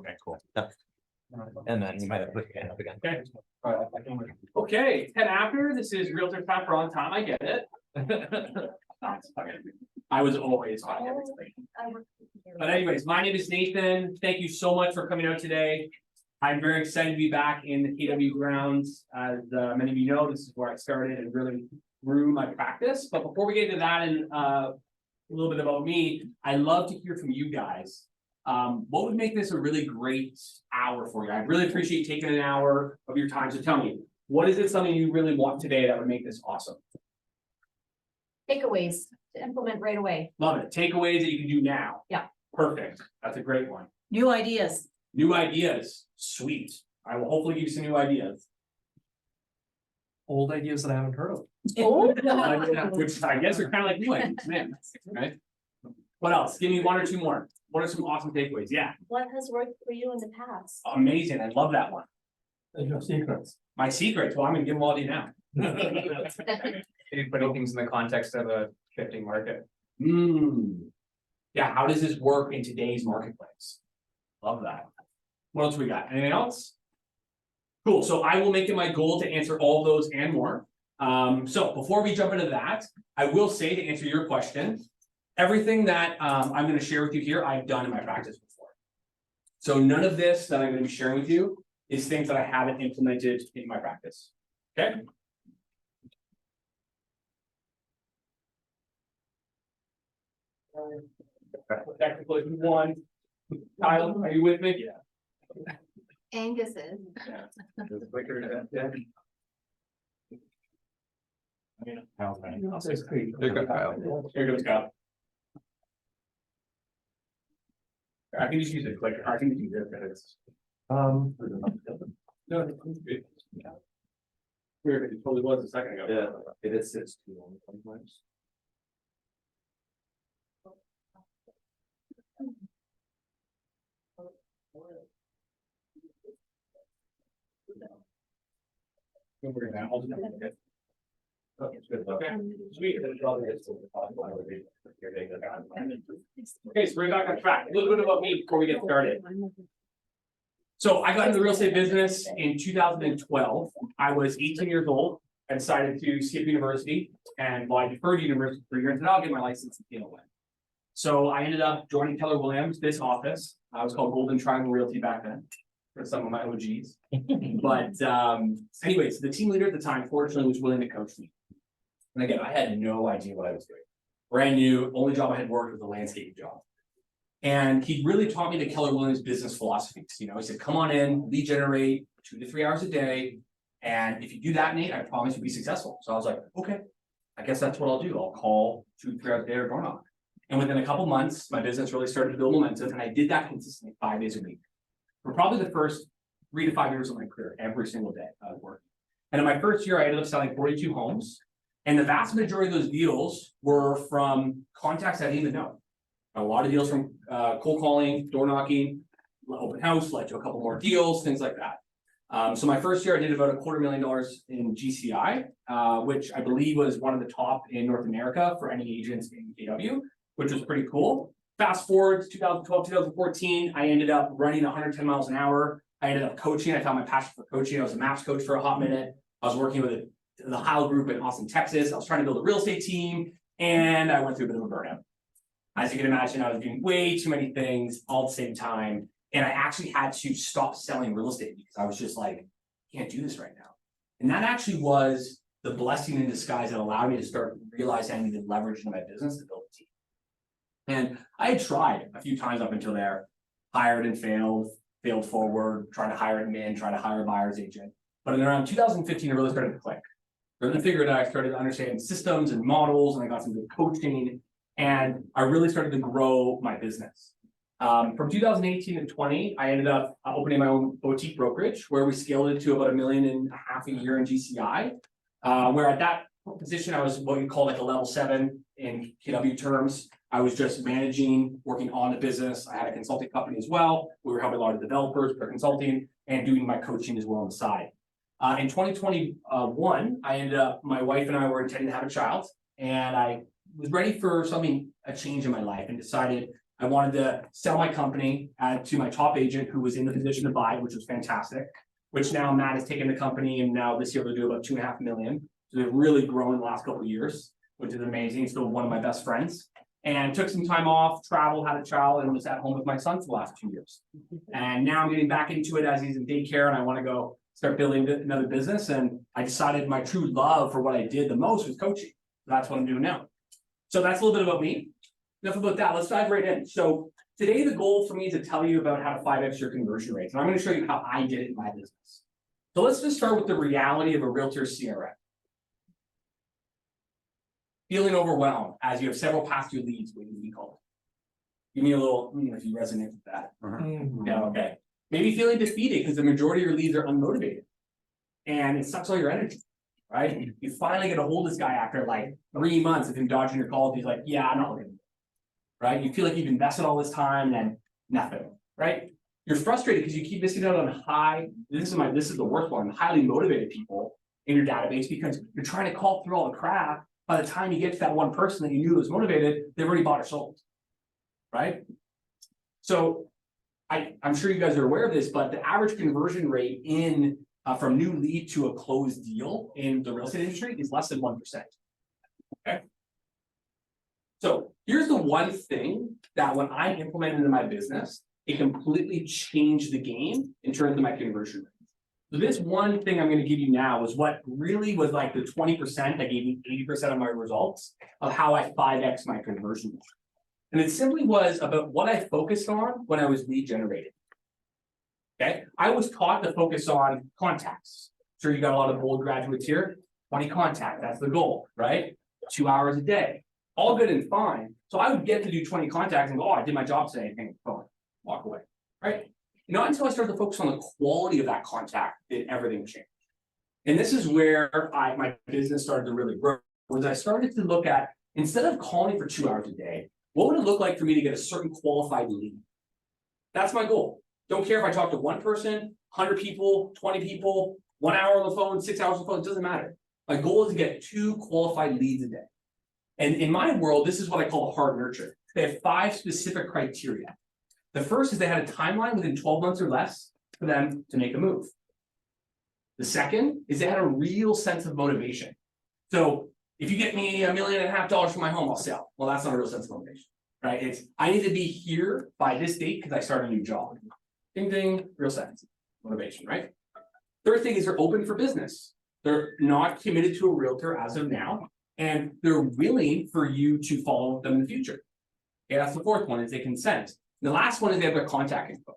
Okay, cool. And then you might have to put your hand up again. Okay. Okay, 10 after, this is Realtor Time for on time, I get it. I was always on everything. But anyways, my name is Nathan. Thank you so much for coming out today. I'm very excited to be back in the KW grounds. As many of you know, this is where I started and really grew my practice. But before we get into that and a little bit about me, I'd love to hear from you guys. What would make this a really great hour for you? I really appreciate you taking an hour of your time. So tell me, what is it something you really want today that would make this awesome? Takeaways to implement right away. Love it. Takeaways that you can do now. Yeah. Perfect. That's a great one. New ideas. New ideas. Sweet. I will hopefully give you some new ideas. Old ideas that I haven't heard of. Oh. Which I guess are kind of like new ideas, man. Right? What else? Give me one or two more. What are some awesome takeaways? Yeah. What has worked for you in the past? Amazing. I love that one. And your secrets. My secrets. Well, I'm gonna give them all to you now. Putting things in the context of a shifting market. Yeah, how does this work in today's marketplace? Love that. What else we got? Anything else? Cool. So I will make it my goal to answer all those and more. So before we jump into that, I will say to answer your question, everything that I'm going to share with you here, I've done in my practice before. So none of this that I'm going to be sharing with you is things that I haven't implemented in my practice. Okay. Technical if you want. Kyle, are you with me? Yeah. Angus is. Here goes Kyle. I can just use a clicker. I can use it because no, it's good. Weird, it totally was a second ago. Yeah, it sits too long sometimes. Don't worry about it. I'll just okay. Okay, sweet. Okay, so we're back on track. A little bit about me before we get started. So I got into the real estate business in 2012. I was 18 years old. I decided to skip university, and while I deferred university for a year, and said I'll get my license in PLA. So I ended up joining Keller Williams, this office. I was called Golden Triangle Realty back then, for some of my OGs. But anyways, the team leader at the time, fortunately, was willing to coach me. And again, I had no idea what I was doing. Brand new, only job I had worked was a landscaping job. And he really taught me the Keller Williams business philosophies. You know, he said, come on in, lead generate 2 to 3 hours a day. And if you do that, Nate, I promise you'll be successful. So I was like, okay, I guess that's what I'll do. I'll call 2 to 3 hours a day or door knock. And within a couple months, my business really started to build momentum. And I did that consistently 5 days a week. For probably the first 3 to 5 years of my career, every single day I was working. And in my first year, I ended up selling 42 homes. And the vast majority of those deals were from contacts I didn't even know. A lot of deals from cold calling, door knocking, open house, led to a couple more deals, things like that. So my first year, I did about $250,000 in GCI, which I believe was one of the top in North America for any agents in KW, which was pretty cool. Fast forward to 2012, 2014, I ended up running 110 miles an hour. I ended up coaching. I found my passion for coaching. I was a MAPS coach for a hot minute. I was working with the Heil Group in Austin, Texas. I was trying to build a real estate team, and I went through a bit of a burnout. As you can imagine, I was doing way too many things all at the same time, and I actually had to stop selling real estate because I was just like, I can't do this right now. And that actually was the blessing in disguise that allowed me to start realizing I needed leverage in my business to build a team. And I had tried a few times up until there, hired and failed forward, trying to hire an admin, trying to hire a buyer's agent. But in around 2015, it really started to click. I really figured out I started to understand systems and models, and I got some good coaching, and I really started to grow my business. From 2018 and 20, I ended up opening my own boutique brokerage where we scaled it to about $1.5 million a year in GCI, where at that position, I was what you call like a level 7 in KW terms. I was just managing, working on the business. I had a consulting company as well. We were helping a lot of developers for consulting and doing my coaching as well on the side. In 2021, I ended up, my wife and I were intending to have a child, and I was ready for a change in my life and decided I wanted to sell my company to my top agent who was in the position to buy, which was fantastic. Which now Matt has taken the company and now this year they'll do about 2.5 million. So they've really grown in the last couple of years, which is amazing. He's still one of my best friends. And took some time off, traveled, had a child, and was at home with my son for the last 2 years. And now I'm getting back into it as he's in daycare and I want to go start building another business. And I decided my true love for what I did the most was coaching. That's what I'm doing now. So that's a little bit about me. Enough about that. Let's dive right in. So today the goal for me is to tell you about how to 5x your conversion rates. And I'm going to show you how I did it in my business. So let's just start with the reality of a realtor CRM. Feeling overwhelmed as you have several past due leads waiting to be called. Give me a little, if you resonate with that. Yeah, okay. Maybe feeling defeated because the majority of your leads are unmotivated. And it sucks all your energy, right? You finally get a hold of this guy after like 3 months of him dodging your calls. He's like, yeah, I'm not looking. Right? You feel like you've invested all this time and nothing, right? You're frustrated because you keep missing out on this is the worst one, highly motivated people in your database because you're trying to call through all the crap. By the time you get to that one person that you knew was motivated, they've already bought or sold, right? So I'm sure you guys are aware of this, but the average conversion rate in from new lead to a closed deal in the real estate industry is less than 1%. Okay. So here's the one thing that when I implemented in my business, it completely changed the game in terms of my conversion rate. So this one thing I'm going to give you now was what really was like the 20% that gave me 80% of my results of how I 5x my conversion rate. And it simply was about what I focused on when I was lead generating. Okay, I was taught to focus on contacts. Sure, you got a lot of bold graduates here. 20 contacts, that's the goal, right? 2 hours a day. All good and fine. So I would get to do 20 contacts and go, oh, I did my job today, and walk away, right? Not until I started to focus on the quality of that contact did everything change. And this is where my business started to really grow, was I started to look at, instead of calling for 2 hours a day, what would it look like for me to get a certain qualified lead? That's my goal. Don't care if I talk to one person, 100 people, 20 people, 1 hour on the phone, 6 hours on the phone, it doesn't matter. My goal is to get 2 qualified leads a day. And in my world, this is what I call a hard nurture. They have 5 specific criteria. The first is they had a timeline within 12 months or less for them to make a move. The second is they had a real sense of motivation. So if you get me $1.5 million for my home, I'll sell. Well, that's not a real sense of motivation, right? It's I need to be here by this date because I start a new job. Ding, ding, real sense, motivation, right? Third thing is they're open for business. They're not committed to a realtor as of now, and they're willing for you to follow them in the future. Okay, that's the fourth one, is they consent. The last one is they have their contact info.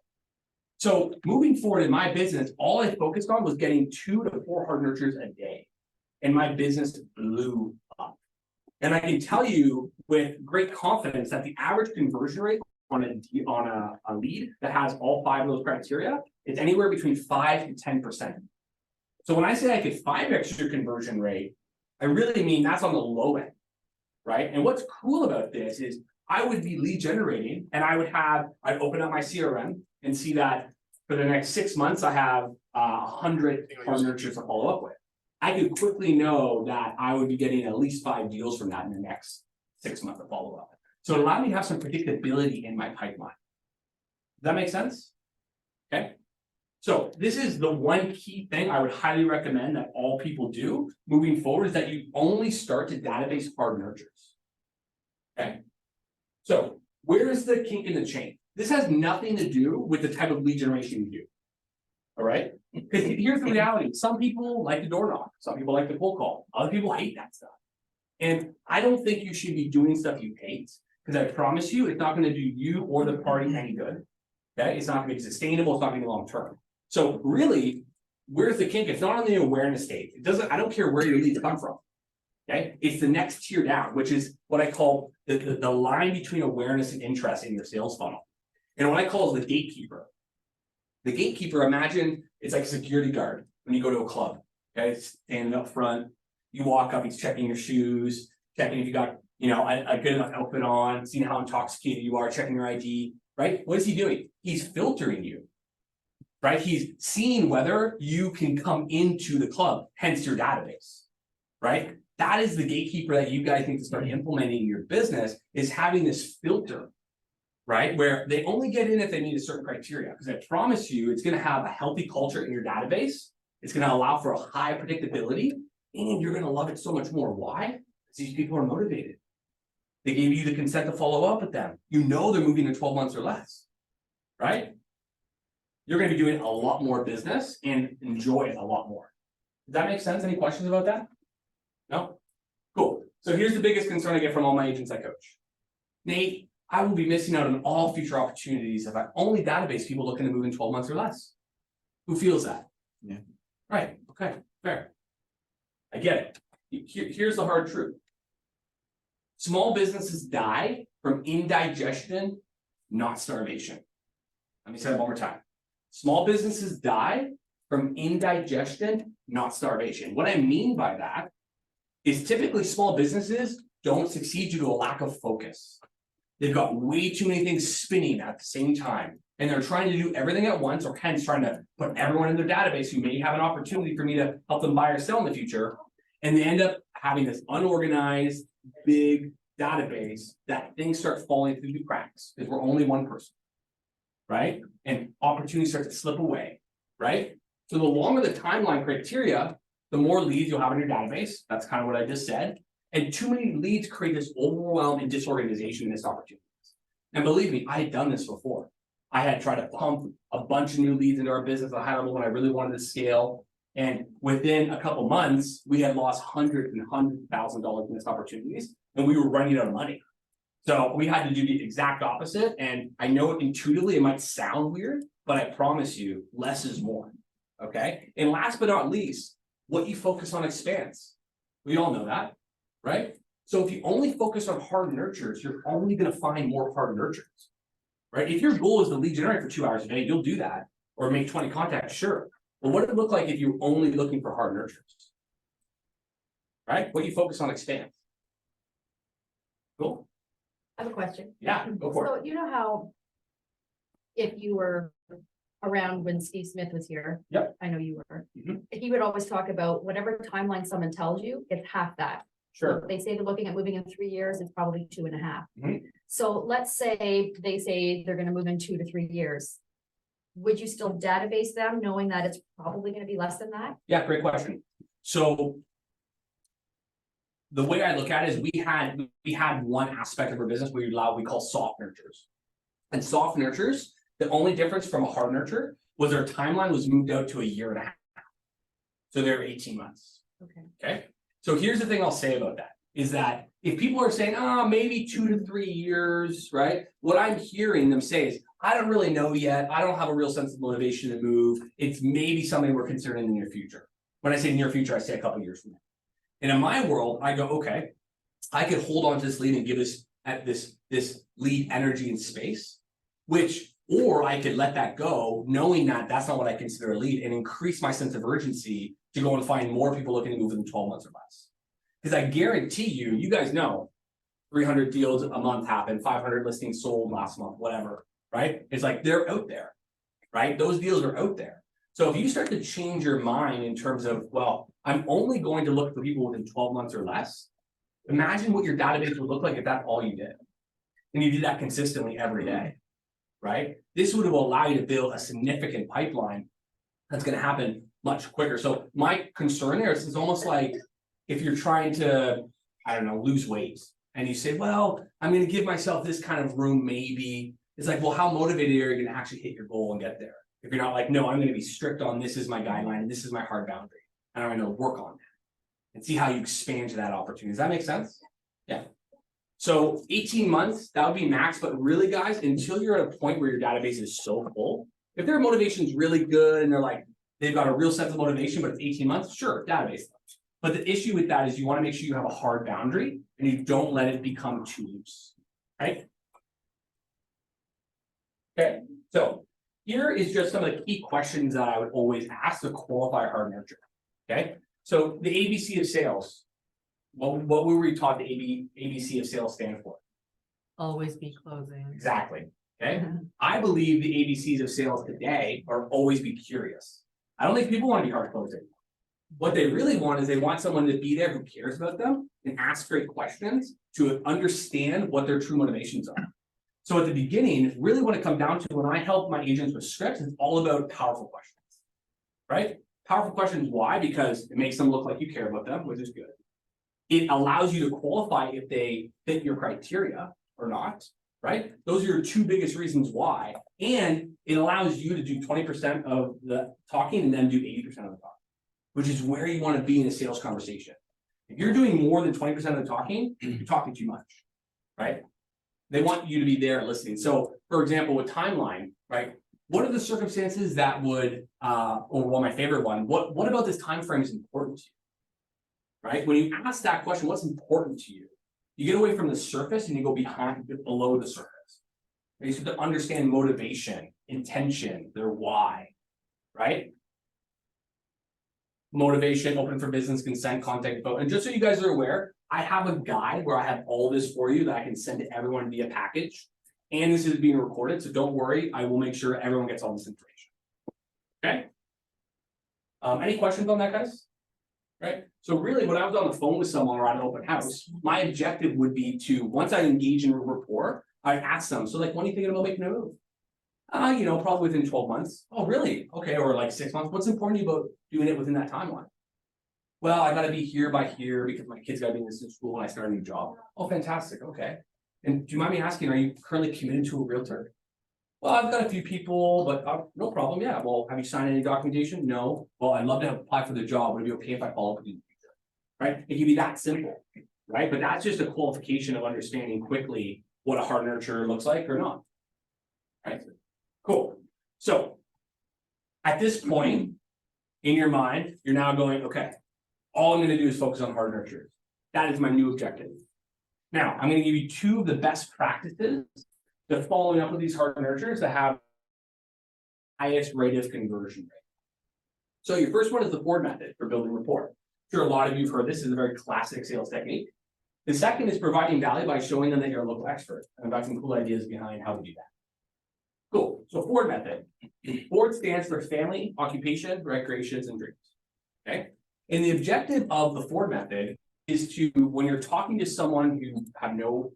So moving forward in my business, all I focused on was getting 2 to 4 hard nurtures a day. And my business blew up. And I can tell you with great confidence that the average conversion rate on a lead that has all 5 of those criteria is anywhere between 5 to 10%. So when I say I could 5x your conversion rate, I really mean that's on the low end, right? And what's cool about this is I would be lead generating and I'd open up my CRM and see that for the next 6 months, I have 100 hard nurtures to follow up with. I could quickly know that I would be getting at least 5 deals from that in the next 6 months of follow up. So it allowed me to have some predictability in my pipeline. Does that make sense? Okay. So this is the one key thing I would highly recommend that all people do moving forward, is that you only start to database hard nurtures. Okay. So where is the kink in the chain? This has nothing to do with the type of lead generation you do. All right. Because here's the reality. Some people like to door knock. Some people like to cold call. Other people hate that stuff. And I don't think you should be doing stuff you hate, because I promise you, it's not going to do you or the party any good. Okay. It's not going to be sustainable. It's not going to be long term. So really, where's the kink? It's not on the awareness stage. It doesn't, I don't care where your leads come from. Okay. It's the next tier down, which is what I call the line between awareness and interest in your sales funnel. And what I call is the gatekeeper. The gatekeeper, imagine it's like a security guard when you go to a club. Okay, standing up front, you walk up, he's checking your shoes, checking if you got, a good enough outfit on, seeing how intoxicated you are, checking your ID, right? What is he doing? He's filtering you, right? He's seeing whether you can come into the club, hence your database, right? That is the gatekeeper that you guys need to start implementing in your business, is having this filter. right? Where they only get in if they meet a certain criteria, because I promise you, it's gonna have a healthy culture in your database. It's gonna allow for a high predictability, and you're gonna love it so much more. Why? Because these people are motivated. They gave you the consent to follow up with them. You know they're moving in 12 months or less, right? You're gonna be doing a lot more business and enjoy it a lot more. Does that make sense? Any questions about that? No? Cool. So here's the biggest concern I get from all my agents I coach. Nate, I will be missing out on all future opportunities if I only database people looking to move in 12 months or less. Who feels that? Yeah. Right, okay, fair. I get it. Here's the hard truth. Small businesses die from indigestion, not starvation. Let me say that one more time. Small businesses die from indigestion, not starvation. What I mean by that is typically small businesses don't succeed due to a lack of focus. They've got way too many things spinning at the same time, and they're trying to do everything at once, or hence trying to put everyone in their database who may have an opportunity for me to help them buy or sell in the future. And they end up having this unorganized, big database that things start falling through the cracks because we're only one person, right? And opportunities start to slip away, right? So the longer the timeline criteria, the more leads you'll have in your database. That's kind of what I just said. And too many leads create this overwhelm and disorganization in this opportunity. And believe me, I had done this before. I had tried to pump a bunch of new leads into our business. I had them when I really wanted to scale. And within a couple months, we had lost hundreds and hundreds of thousands of dollars in missed opportunities, and we were running out of money. So we had to do the exact opposite. And I know intuitively it might sound weird, but I promise you, less is more. Okay. And last but not least, what you focus on expands. We all know that, right? So if you only focus on hard nurtures, you're only going to find more hard nurtures, right? If your goal is to lead generate for 2 hours a day, you'll do that, or make 20 contacts, sure. But what does it look like if you're only looking for hard nurtures? Right? What you focus on expands. Cool. I have a question. Yeah, go for it. So you know how if you were around when Steve Smith was here? Yep. I know you were. Mhm. He would always talk about whatever timeline someone tells you, it's half that. So Sure. if they say they're looking at moving in 3 years, it's probably 2.5. Mhm. So let's say they say they're gonna move in 2 to 3 years. Would you still database them knowing that it's probably gonna be less than that? Yeah, great question. So the way I look at it is we had one aspect of our business we call soft nurtures. And soft nurtures, the only difference from a hard nurture was their timeline was moved out to 1.5 years. So they're 18 months. Okay. Okay. So here's the thing I'll say about that is that if people are saying, maybe 2 to 3 years, right? What I'm hearing them say is, I don't really know yet. I don't have a real sense of motivation to move. It's maybe something we're considering in the near future. When I say near future, I say a couple of years from now. And in my world, I go, okay, I could hold on to this lead and give this lead energy and space, or I could let that go, knowing that that's not what I consider a lead, and increase my sense of urgency to go and find more people looking to move in 12 months or less. Because I guarantee you guys know 300 deals a month happen, 500 listings sold last month, whatever, right? It's like they're out there, right? Those deals are out there. So if you start to change your mind in terms of, well, I'm only going to look for people within 12 months or less, imagine what your database would look like if that's all you did. And you did that consistently every day, right? This would allow you to build a significant pipeline that's going to happen much quicker. So my concern there is almost like if you're trying to, I don't know, lose weight and you say, well, I'm going to give myself this kind of room, maybe. It's like, well, how motivated are you going to actually hit your goal and get there? If you're not like, no, I'm going to be strict on this is my guideline and this is my hard boundary, and I'm going to work on that and see how you expand to that opportunity. Does that make sense? Yeah. So 18 months, that would be max, but really guys, until you're at a point where your database is so full, if their motivation is really good and they're like, they've got a real sense of motivation, but it's 18 months, sure, database. But the issue with that is you want to make sure you have a hard boundary and you don't let it become too loose, right? Okay, so here is just some of the key questions that I would always ask to qualify a hard nurture. Okay, so the ABC of sales. What were we taught the ABC of sales stand for? Always be closing. Exactly. Okay. I believe the ABCs of sales today are always be curious. I don't think people want to be hard closing. What they really want is they want someone to be there who cares about them and ask great questions to understand what their true motivations are. So at the beginning, really what it comes down to when I help my agents with scripts, it's all about powerful questions. Right? Powerful questions, why? Because it makes them look like you care about them, which is good. It allows you to qualify if they fit your criteria or not, right? Those are your two biggest reasons why. And it allows you to do 20% of the talking and then do 80% of the talking, which is where you want to be in a sales conversation. If you're doing more than 20% of the talking, you're talking too much, right? They want you to be there listening. So, for example, with timeline, right? What are the circumstances that would, or my favorite one, what about this time frame is important to you? Right? When you ask that question, what's important to you? You get away from the surface and you go below the surface. You have to understand motivation, intention, their why, right? Motivation, open for business, consent, contact info. And just so you guys are aware, I have a guide where I have all this for you that I can send to everyone via package. And this is being recorded, so don't worry, I will make sure everyone gets all this information. Okay? Any questions on that, guys? Right? So really, when I was on the phone with someone or at an open house, my objective would be to, once I engage in a rapport, I ask them, so like, when are you thinking about making a move? Probably within 12 months. Oh, really? Okay, or like 6 months. What's important to you about doing it within that timeline? Well, I gotta be here by here because my kids gotta be in this school and I start a new job. Oh, fantastic. Okay. And do you mind me asking, are you currently committed to a realtor? Well, I've got a few people, but no problem. Yeah. Well, have you signed any documentation? No. Well, I'd love to apply for the job. Would it be okay if I follow up with you in the future? Right? It can be that simple, right? But that's just a qualification of understanding quickly what a hard nurture looks like or not. Right? Cool. So at this point in your mind, you're now going, okay, all I'm going to do is focus on hard nurtures. That is my new objective. Now, I'm going to give you two of the best practices to following up with these hard nurtures that have highest rate of conversion rate. So your first one is the Ford method for building rapport. I'm sure a lot of you have heard this. Is a very classic sales technique. The second is providing value by showing them that you're a local expert. And I've got some cool ideas behind how to do that. Cool. So Ford method. Ford stands for family, occupation, recreations, and dreams. Okay. And the objective of the Ford method is to, when you're talking to someone you have no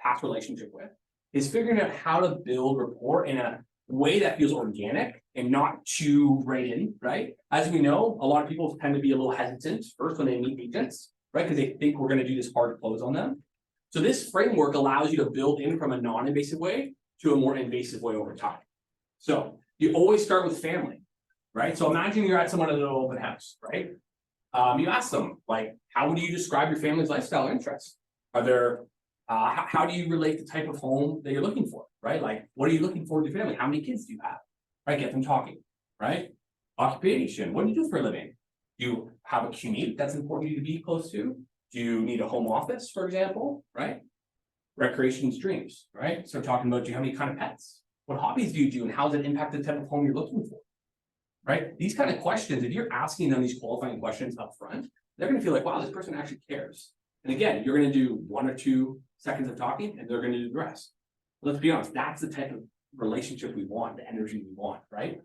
past relationship with, is figuring out how to build rapport in a way that feels organic and not too right in, right? As we know, a lot of people tend to be a little hesitant first when they meet agents, right? Because they think we're going to do this hard close on them. So this framework allows you to build in from a non-invasive way to a more invasive way over time. So you always start with family, right? So imagine you're at someone at an open house, right? You ask them, like, how would you describe your family's lifestyle interests? Are there, how do you relate the type of home that you're looking for, right? Like, what are you looking for in your family? How many kids do you have, right? Get them talking, right? Occupation, what do you do for a living? Do you have a commute that's important to you to be close to? Do you need a home office, for example, right? Recreations, dreams, right? So talking about, do you have any kind of pets? What hobbies do you do and how does it impact the type of home you're looking for? Right? These kind of questions, if you're asking them these qualifying questions up front, they're going to feel like, wow, this person actually cares. And again, you're going to do 1 or 2 seconds of talking and they're going to do the rest. Let's be honest, that's the type of relationship we want, the energy we want, right?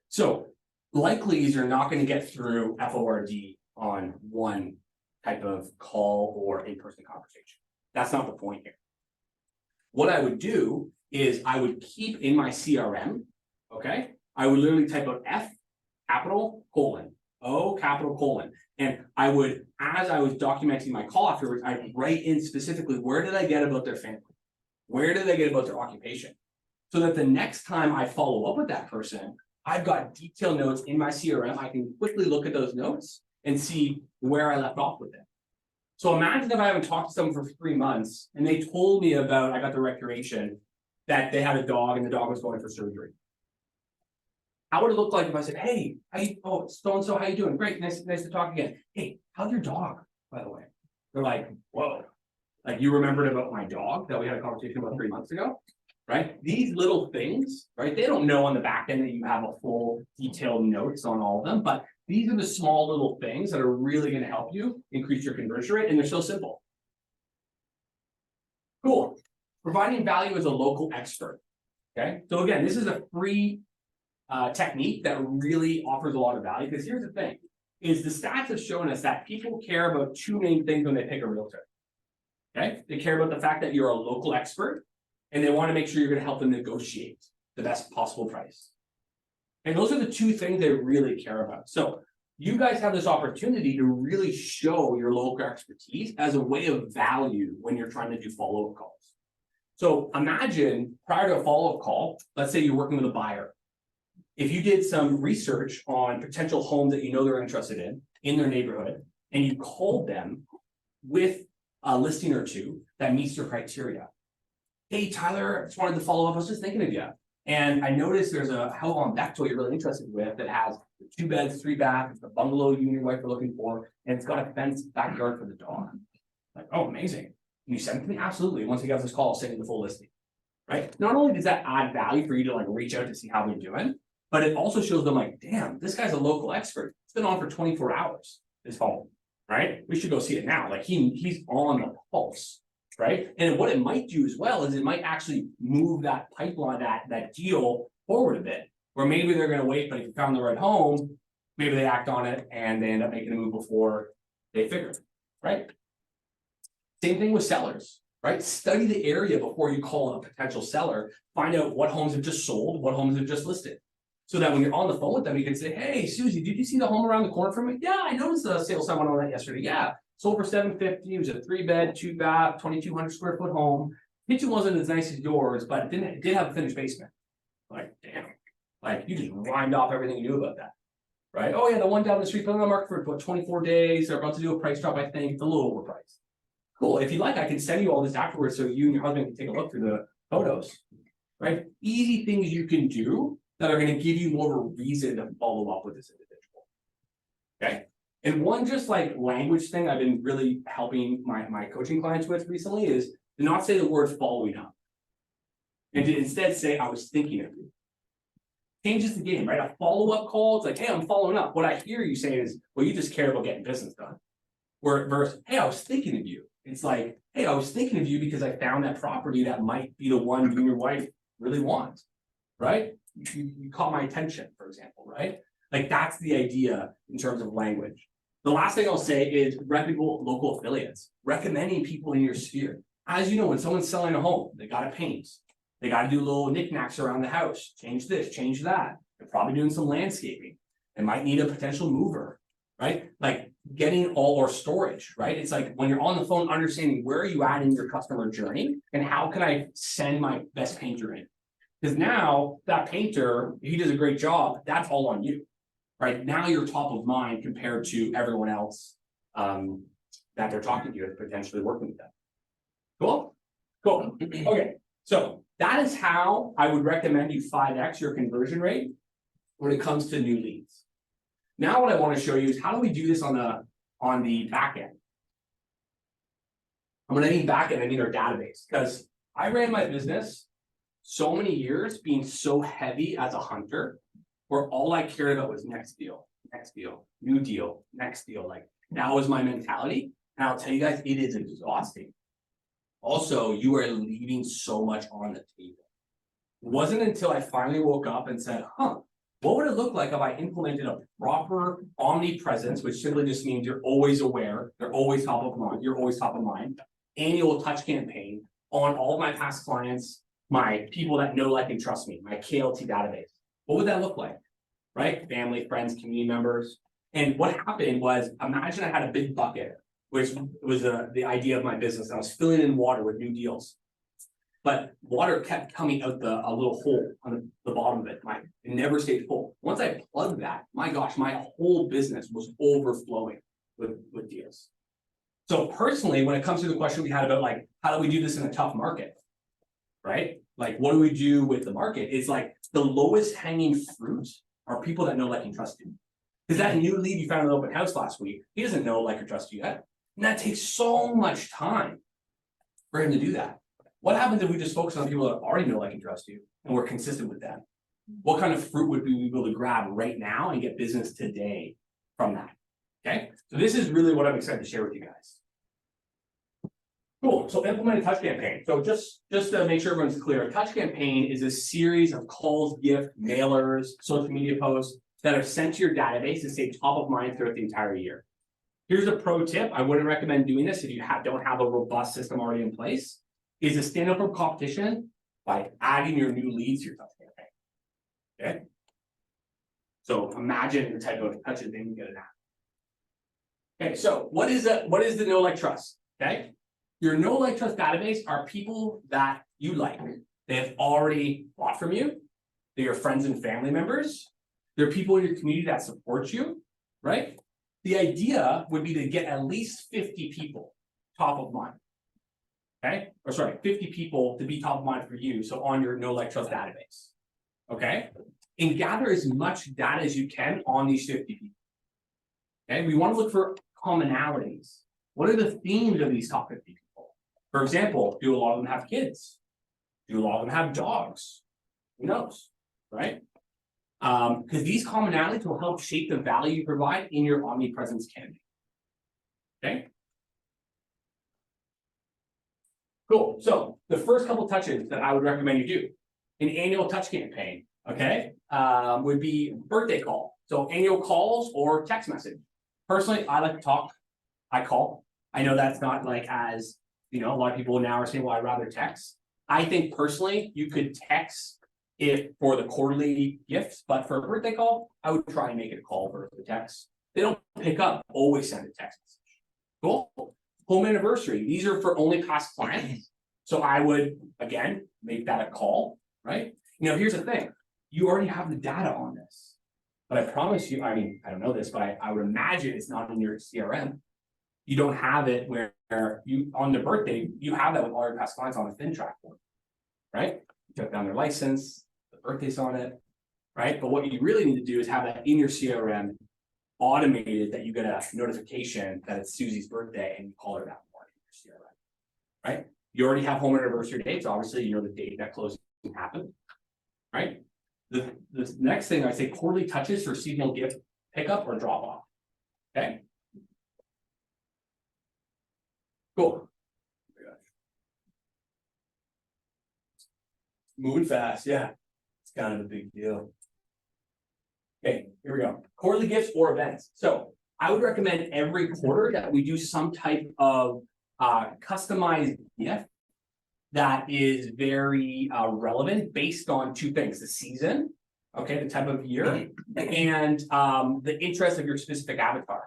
So likely you're not going to get through FORD on one type of call or in-person conversation. That's not the point here. What I would do is I would keep in my CRM, okay? I would literally type out F capital colon, O capital colon. And I would, as I was documenting my call afterwards, I'd write in specifically, where did I get about their family? Where did they get about their occupation? So that the next time I follow up with that person, I've got detailed notes in my CRM. I can quickly look at those notes and see where I left off with it. So imagine if I haven't talked to someone for 3 months and they told me about, I got the recreation, that they had a dog and the dog was going for surgery. How would it look like if I said, hey, so-and-so, how you doing? Great, nice to talk again. Hey, how's your dog, by the way? They're like, whoa, like you remembered about my dog that we had a conversation about 3 months ago, right? These little things, right? They don't know on the back end that you have a full detailed notes on all of them, but these are the small little things that are really going to help you increase your conversion rate, and they're so simple. Cool. Providing value as a local expert. Okay, so again, this is a free technique that really offers a lot of value, because here's the thing, is the stats have shown us that people care about 2 main things when they pick a realtor. Okay, they care about the fact that you're a local expert, And they want to make sure you're going to help them negotiate the best possible price. And those are the two things they really care about. So you guys have this opportunity to really show your local expertise as a way of value when you're trying to do follow-up calls. So imagine prior to a follow-up call, let's say you're working with a buyer. If you did some research on potential homes that you know they're interested in their neighborhood, and you called them with a listing or two that meets your criteria. Hey, Tyler, I just wanted to follow up. I was just thinking of you. And I noticed there's a house on Bechtel you're really interested with that has 2 beds, 3 baths, it's the bungalow you and your wife are looking for, and it's got a fenced backyard for the dog. Like, oh, amazing. Can you send it to me? Absolutely. Once you get this call, I'll send you the full listing. Right? Not only does that add value for you to like reach out to see how they're doing, but it also shows them like, damn, this guy's a local expert. It's been on for 24 hours, this home, right? We should go see it now. Like he's on the pulse, right? And what it might do as well is it might actually move that pipeline, that deal forward a bit, where maybe they're going to wait, but if you found the right home, maybe they act on it and they end up making a move before they figure it, right? Same thing with sellers, right? Study the area before you call a potential seller, find out what homes have just sold, what homes have just listed. So that when you're on the phone with them, you can say, hey, Susie, did you see the home around the corner from me? Yeah, I noticed the sale sign went on that yesterday. Yeah, sold for $750. It was a 3-bed, 2-bath, 2,200 square foot home. Kitchen wasn't as nice as yours, but it did have a finished basement. Like, damn, like you just rhymed off everything you knew about that, right? Oh yeah, the one down the street, put on the market for what, 24 days. They're about to do a price drop, I think. It's a little overpriced. Cool. If you like, I can send you all this afterwards so you and your husband can take a look through the photos, right? Easy things you can do that are going to give you more of a reason to follow up with this individual. Okay. And one just like language thing I've been really helping my coaching clients with recently is to not say the word following up. And to instead say, I was thinking of you. Changes the game, right? A follow-up call, it's like, hey, I'm following up. What I hear you saying is, well, you just care about getting business done. Where versus, hey, I was thinking of you. It's like, hey, I was thinking of you because I found that property that might be the one you and your wife really want, right? You caught my attention, for example, right? Like that's the idea in terms of language. The last thing I'll say is reputable local affiliates, recommending people in your sphere. As you know, when someone's selling a home, they got to paint. They got to do little knickknacks around the house. Change this, change that. They're probably doing some landscaping. They might need a potential mover, right? Like getting all or storage, right? It's like when you're on the phone, understanding where are you at in your customer journey and how can I send my best painter in? Because now that painter, if he does a great job, that's all on you, right? Now you're top of mind compared to everyone else that they're talking to and potentially working with them. Cool? Cool. Okay, so that is how I would recommend you 5x your conversion rate when it comes to new leads. Now what I want to show you is how do we do this on the back end? And when I mean back end, I mean our database, because I ran my business so many years being so heavy as a hunter, where all I cared about was next deal, new deal, next deal. Like that was my mentality. And I'll tell you guys, it is exhausting. Also, you are leaving so much on the table. It wasn't until I finally woke up and said, what would it look like if I implemented a proper omnipresence, which simply just means you're always aware, they're always top of mind, you're always top of mind, annual touch campaign on all of my past clients, my people that know, like, and trust me, my KLT database. What would that look like? Right? Family, friends, community members. And what happened was, imagine I had a big bucket, which was the idea of my business. I was filling in water with new deals. But water kept coming out a little hole on the bottom of it. It never stayed full. Once I plugged that, my gosh, my whole business was overflowing with deals. So personally, when it comes to the question we had about like, how do we do this in a tough market? Right? Like, what do we do with the market? It's like the lowest hanging fruit are people that know, like, and trust you. Because that new lead you found in the open house last week, he doesn't know, like, or trust you yet. And that takes so much time for him to do that. What happens if we just focus on people that already know, like, and trust you, and we're consistent with them? What kind of fruit would we be able to grab right now and get business today from that? Okay, so this is really what I'm excited to share with you guys. Cool. So implement a touch campaign. So just to make sure everyone's clear, a touch campaign is a series of calls, gift, mailers, social media posts that are sent to your database and stay top of mind throughout the entire year. Here's a pro tip. I wouldn't recommend doing this if you don't have a robust system already in place. Is to stand up for competition by adding your new leads to your touch campaign. Okay? So imagine the type of touches they can get an app. Okay, so what is the know like trust? Okay, your know like trust database are people that you like. They have already bought from you. They're your friends and family members. They're people in your community that support you, right? The idea would be to get at least 50 people top of mind. Okay, or sorry, 50 people to be top of mind for you. So on your know like trust database. Okay, and gather as much data as you can on these 50 people. Okay, we want to look for commonalities. What are the themes of these top 50 people? For example, do a lot of them have kids? Do a lot of them have dogs? Who knows, right? Because these commonalities will help shape the value you provide in your omnipresence campaign. Okay. Cool. So the first couple touches that I would recommend you do, an annual touch campaign, okay, would be birthday call. So annual calls or text message. Personally, I like to talk. I call. I know that's not like as, you know, a lot of people now are saying, well, I'd rather text. I think personally, you could text it for the quarterly gifts, but for a birthday call, I would try and make it a call versus the text. They don't pick up, always send a text message. Cool. Home anniversary. These are for only past clients. So I would, again, make that a call, right? You know, here's the thing. You already have the data on this. But I promise you, I mean, I don't know this, but I would imagine it's not in your CRM. You don't have it where you, on their birthday, you have that with all your past clients on a FinTrack board, right? You took down their license, the birthday's on it, right? But what you really need to do is have that in your CRM automated, that you get a notification that it's Susie's birthday and you call her that morning in your CRM, right? You already have home anniversary dates. Obviously, you know the date that closing happened, right? The next thing I say, quarterly touches for seasonal gift pickup or drop off. Okay. Cool. Moving fast, yeah. It's kind of a big deal. Okay, here we go. Quarterly gifts or events. So I would recommend every quarter that we do some type of customized gift that is very relevant based on two things: the season, okay, the type of year, and the interest of your specific avatar.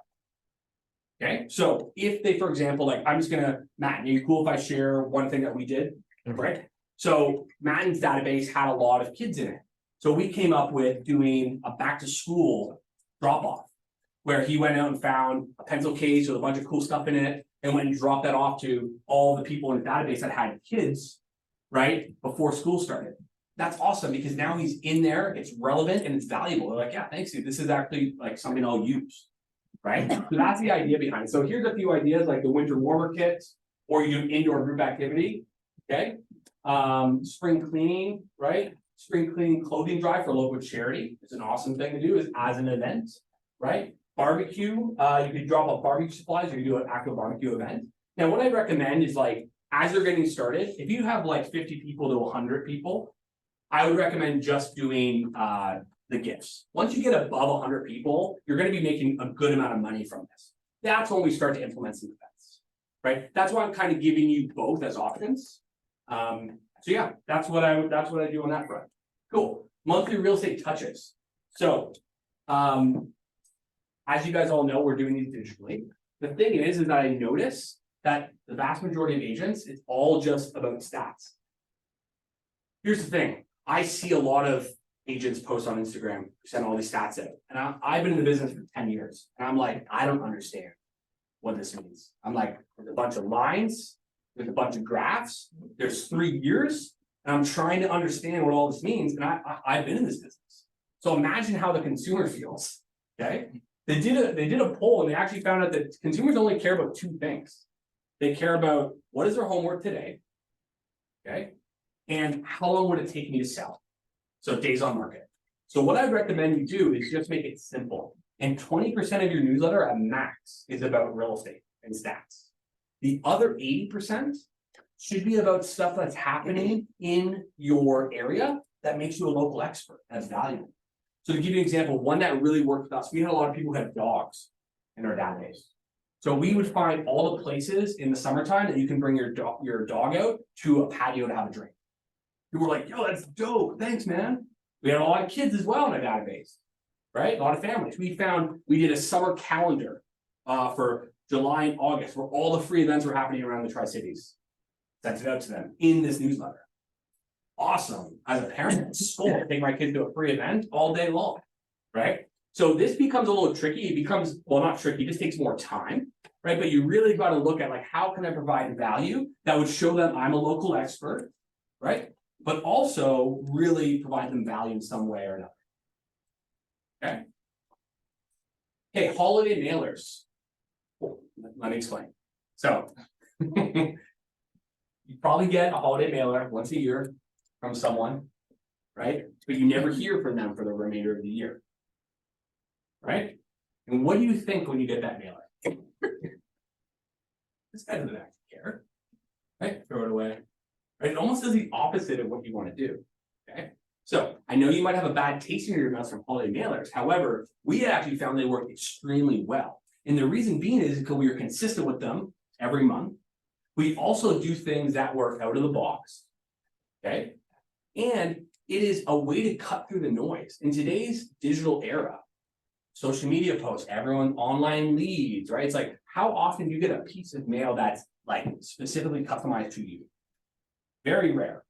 Okay, so if they, for example, like I'm just gonna, Matt, are you cool if I share one thing that we did, right? So Matten's database had a lot of kids in it. So we came up with doing a back to school drop off, where he went out and found a pencil case with a bunch of cool stuff in it and went and dropped that off to all the people in the database that had kids, right, before school started. That's awesome because now he's in there, it's relevant and it's valuable. They're like, yeah, thanks, dude. This is actually like something I'll use, right? So that's the idea behind it. So here's a few ideas like the winter warmer kits, or you do indoor group activity, okay? Spring cleaning, right? Spring cleaning clothing drive for local charity. It's an awesome thing to do is as an event, right? Barbecue, you could drop off barbecue supplies or you do an actual barbecue event. Now, what I recommend is like, as they're getting started, if you have like 50 people to 100 people, I would recommend just doing the gifts. Once you get above 100 people, you're going to be making a good amount of money from this. That's when we start to implement some events, right? That's why I'm kind of giving you both as options. So yeah, that's what I do on that front. Cool. Monthly real estate touches. So, as you guys all know, we're doing these digitally. The thing is that I notice that the vast majority of agents, it's all just about stats. Here's the thing. I see a lot of agents post on Instagram, send all these stats out. And I've been in the business for 10 years. And I'm like, I don't understand what this means. I'm like, there's a bunch of lines, there's a bunch of graphs, there's 3 years, and I'm trying to understand what all this means. And I've been in this business. So imagine how the consumer feels. Okay. They did a poll and they actually found out that consumers only care about 2 things. They care about what is their homework today, okay, and how long would it take me to sell? So days on market. So what I'd recommend you do is just make it simple. And 20% of your newsletter at max is about real estate and stats. The other 80% should be about stuff that's happening in your area that makes you a local expert. That's valuable. So to give you an example, one that really worked with us, we had a lot of people who had dogs in our database. So we would find all the places in the summertime that you can bring your dog out to a patio to have a drink. People were like, yo, that's dope, thanks, man. We had a lot of kids as well in our database, right? A lot of families. We did a summer calendar for July and August where all the free events were happening around the Tri-Cities. Sent it out to them in this newsletter. Awesome. As a parent at school, I take my kids to a free event all day long, right? So this becomes a little tricky. It becomes, well, not tricky, it just takes more time, right? But you really got to look at like, how can I provide value that would show them I'm a local expert, right? But also really provide them value in some way or another. Okay. Hey, holiday mailers. Let me explain. So you probably get a holiday mailer once a year from someone, right? But you never hear from them for the remainder of the year. Right? And what do you think when you get that mailer? This guy doesn't actually care. Right? Throw it away. Right? It almost does the opposite of what you want to do. Okay. So I know you might have a bad taste in your mouth from holiday mailers. However, we actually found they work extremely well. And the reason being is because we are consistent with them every month. We also do things that work out of the box. Okay. And it is a way to cut through the noise. In today's digital era, social media posts, everyone online leads, right? It's like, how often do you get a piece of mail that's like specifically customized to you? Very rare.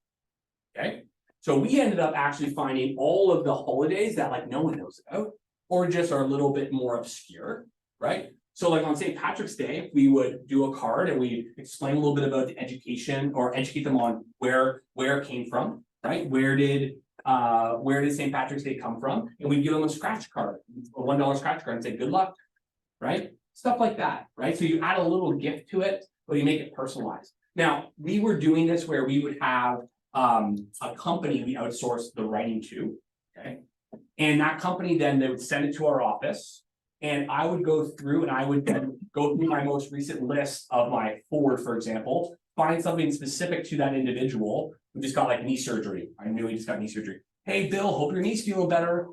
Okay. So we ended up actually finding all of the holidays that like no one knows about, or just are a little bit more obscure, right? So like on St. Patrick's Day, we would do a card and we explain a little bit about the education or educate them on where it came from, right? Where did St. Patrick's Day come from? And we give them a scratch card, a $1 scratch card and say, good luck, right? Stuff like that, right? So you add a little gift to it, but you make it personalized. Now, we were doing this where we would have a company we outsourced the writing to, okay? And that company then they would send it to our office and I would go through and I would then go through my most recent list of my Ford, for example, find something specific to that individual who just got like knee surgery. I knew he just got knee surgery. Hey, Bill, hope your knee's feeling better.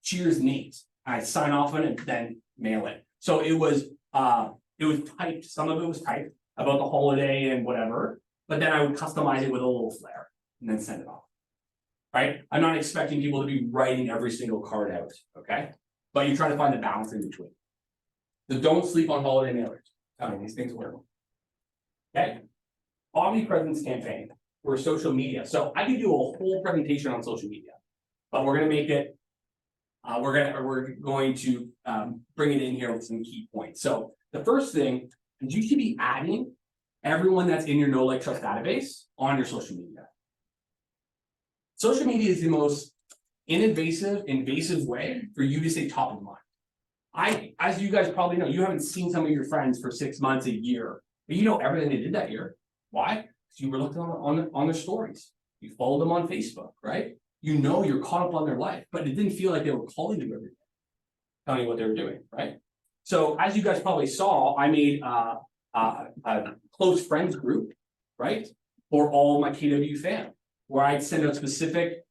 Cheers, Nate. I sign off on it and then mail it. So it was typed, some of it was typed about the holiday and whatever, but then I would customize it with a little flair and then send it off. Right? I'm not expecting people to be writing every single card out, okay? But you try to find the balance in between. So don't sleep on holiday mailers. I mean, these things work. Okay? Omnipresence campaign or social media. So I could do a whole presentation on social media, but we're gonna make it. We're going to bring it in here with some key points. So the first thing is you should be adding everyone that's in your know, like, trust database on your social media. Social media is the most invasive way for you to stay top of mind. As you guys probably know, you haven't seen some of your friends for 6 months, a year, but you know everything they did that year. Why? Because you were looking on their stories. You followed them on Facebook, right? You know you're caught up on their life, but it didn't feel like they were calling you every day, telling you what they were doing, right? So as you guys probably saw, I made a close friends group, right, for all my KW fam, where I'd send out specific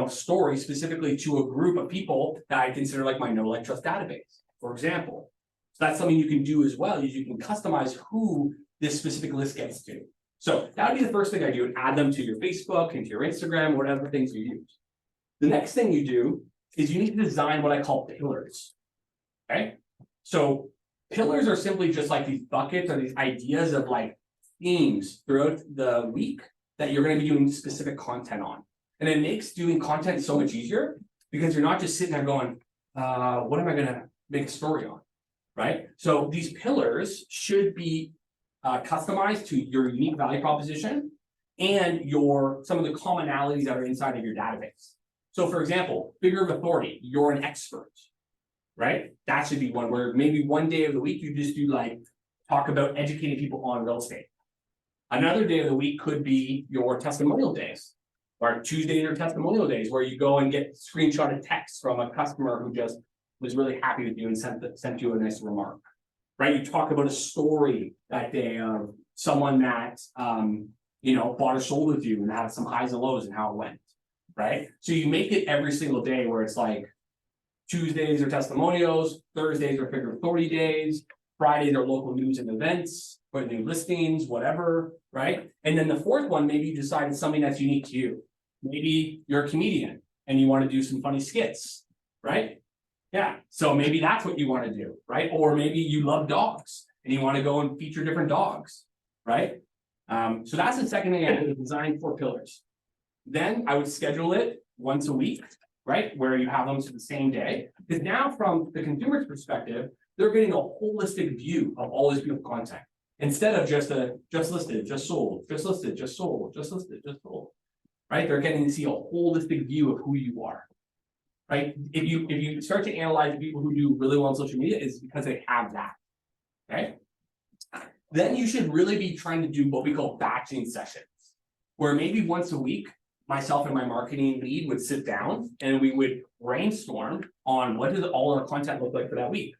stories specifically to a group of people that I consider like my know, like, trust database, for example. So that's something you can do as well, is you can customize who this specific list gets to. So that would be the first thing I do, add them to your Facebook and to your Instagram, whatever things you use. The next thing you do is you need to design what I call pillars, okay? So pillars are simply just like these buckets or these ideas of like themes throughout the week that you're going to be doing specific content on. And it makes doing content so much easier because you're not just sitting there going, what am I going to make a story on, right? So these pillars should be customized to your unique value proposition and some of the commonalities that are inside of your database. So for example, figure of authority, you're an expert, right? That should be one where maybe one day of the week you just do like talk about educating people on real estate. Another day of the week could be your testimonial days, or Tuesdays are testimonial days where you go and get screenshotted text from a customer who just was really happy with you and sent you a nice remark, right? You talk about a story that day of someone that bought or sold with you and had some highs and lows and how it went, right? So you make it every single day where it's like Tuesdays are testimonials, Thursdays are figure of authority days, Fridays are local news and events, or new listings, whatever, right? And then the fourth one, maybe you decide it's something that's unique to you. Maybe you're a comedian and you want to do some funny skits, right? Yeah, so maybe that's what you want to do, right? Or maybe you love dogs and you want to go and feature different dogs, right? So that's the second thing I would design 4 pillars. Then I would schedule it once a week, right? Where you have them to the same day. Because now from the consumer's perspective, they're getting a holistic view of all this beautiful content. Instead of just listed, just sold, just listed, just sold, just listed, just sold. Right? They're getting to see a holistic view of who you are. Right? If you start to analyze people who do really well on social media, it's because they have that. Okay. Then you should really be trying to do what we call batching sessions, where maybe once a week, myself and my marketing lead would sit down and we would brainstorm on what does all our content look like for that week.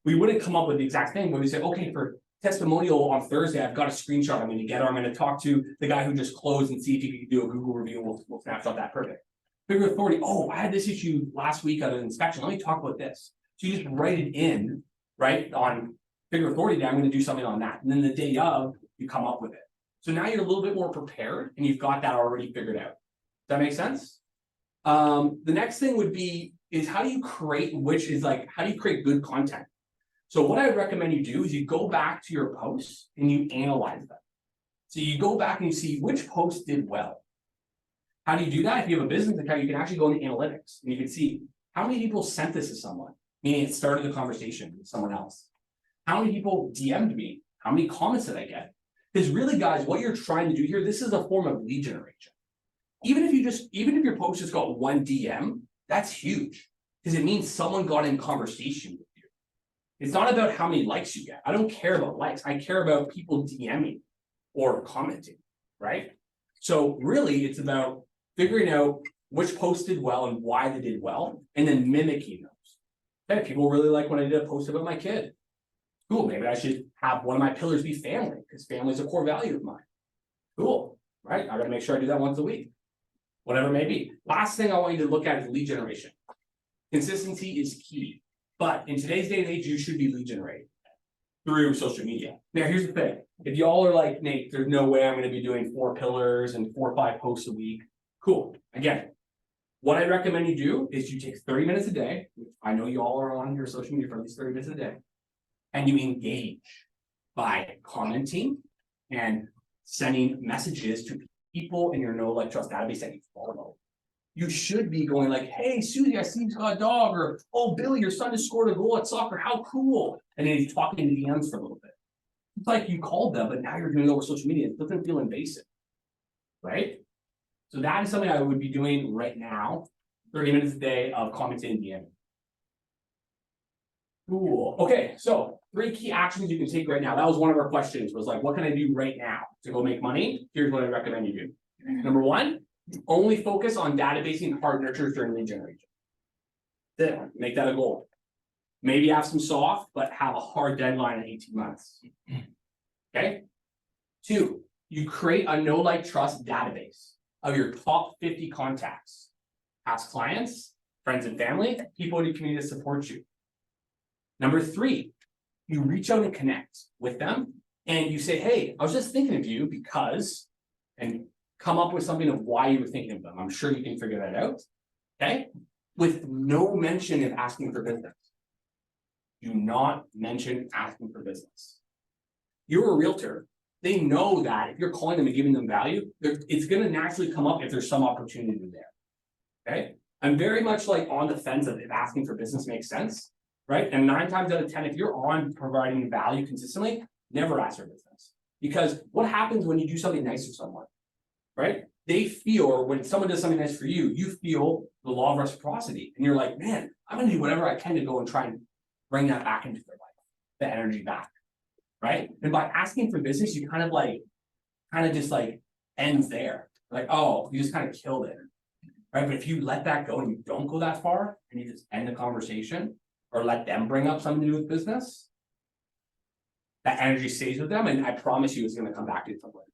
We wouldn't come up with the exact thing, but we say, okay, for testimonial on Thursday, I've got a screenshot I'm going to get, or I'm going to talk to the guy who just closed and see if he can do a Google review, and we'll snapshot that. Perfect. Figure authority. Oh, I had this issue last week at an inspection. Let me talk about this. So you just write it in, right, on figure authority. I'm going to do something on that. And then the day of, you come up with it. So now you're a little bit more prepared and you've got that already figured out. Does that make sense? The next thing would be is how do you create, how do you create good content? So what I recommend you do is you go back to your posts and you analyze them. So you go back and you see which post did well. How do you do that? If you have a business account, you can actually go into analytics and you can see how many people sent this to someone, meaning it started the conversation with someone else. How many people DM'd me? How many comments did I get? Because really, guys, what you're trying to do here, this is a form of lead generation. Even if your post just got 1 DM, that's huge. Because it means someone got in conversation with you. It's not about how many likes you get. I don't care about likes. I care about people DMing or commenting, right? So really, it's about figuring out which posts did well and why they did well, and then mimicking those. Okay, people really like when I did a post about my kid. Cool, maybe I should have one of my pillars be family, because family is a core value of mine. Cool, right? I gotta make sure I do that once a week. Whatever it may be. Last thing I want you to look at is lead generation. Consistency is key. But in today's day and age, you should be lead generating through social media. Now, here's the thing. If y'all are like, Nate, there's no way I'm going to be doing 4 pillars and 4 or 5 posts a week. Cool. Again, what I recommend you do is you take 30 minutes a day, which I know y'all are on your social media for at least 30 minutes a day, and you engage by commenting and sending messages to people in your know, like, trust database that you follow. You should be going like, hey, Susie, I see you got a dog, or, oh, Billy, your son has scored a goal at soccer. How cool. And then he's talking to DMs for a little bit. It's like you called them, but now you're doing it over social media. It doesn't feel invasive, right? So that is something I would be doing right now, 30 minutes a day of commenting and DMing. Cool. Okay, so 3 key actions you can take right now. That was one of our questions, was like, what can I do right now to go make money? Here's what I recommend you do. Number 1, only focus on databasing hard nurtures during lead generation. Then make that a goal. Maybe have some soft, but have a hard deadline in 18 months. Okay. 2, you create a know, like, trust database of your top 50 contacts. Past clients, friends and family, people in your community that support you. Number 3, you reach out and connect with them and you say, hey, I was just thinking of you because, and come up with something of why you were thinking of them. I'm sure you can figure that out. Okay. With no mention of asking for business. Do not mention asking for business. You're a realtor. They know that if you're calling them and giving them value, it's going to naturally come up if there's some opportunity there. Okay. I'm very much like on the fence of if asking for business makes sense. Right. And 9 times out of 10, if you're on providing value consistently, never ask for business. Because what happens when you do something nice for someone? Right? They feel when someone does something nice for you, you feel the law of reciprocity. And you're like, man, I'm going to do whatever I can to go and try and bring that back into their life, the energy back. Right? And by asking for business, you kind of just ends there. Like, oh, you just kind of killed it. Right? But if you let that go and you don't go that far and you just end the conversation, or let them bring up something to do with business, that energy stays with them, and I promise you it's going to come back to you at some point.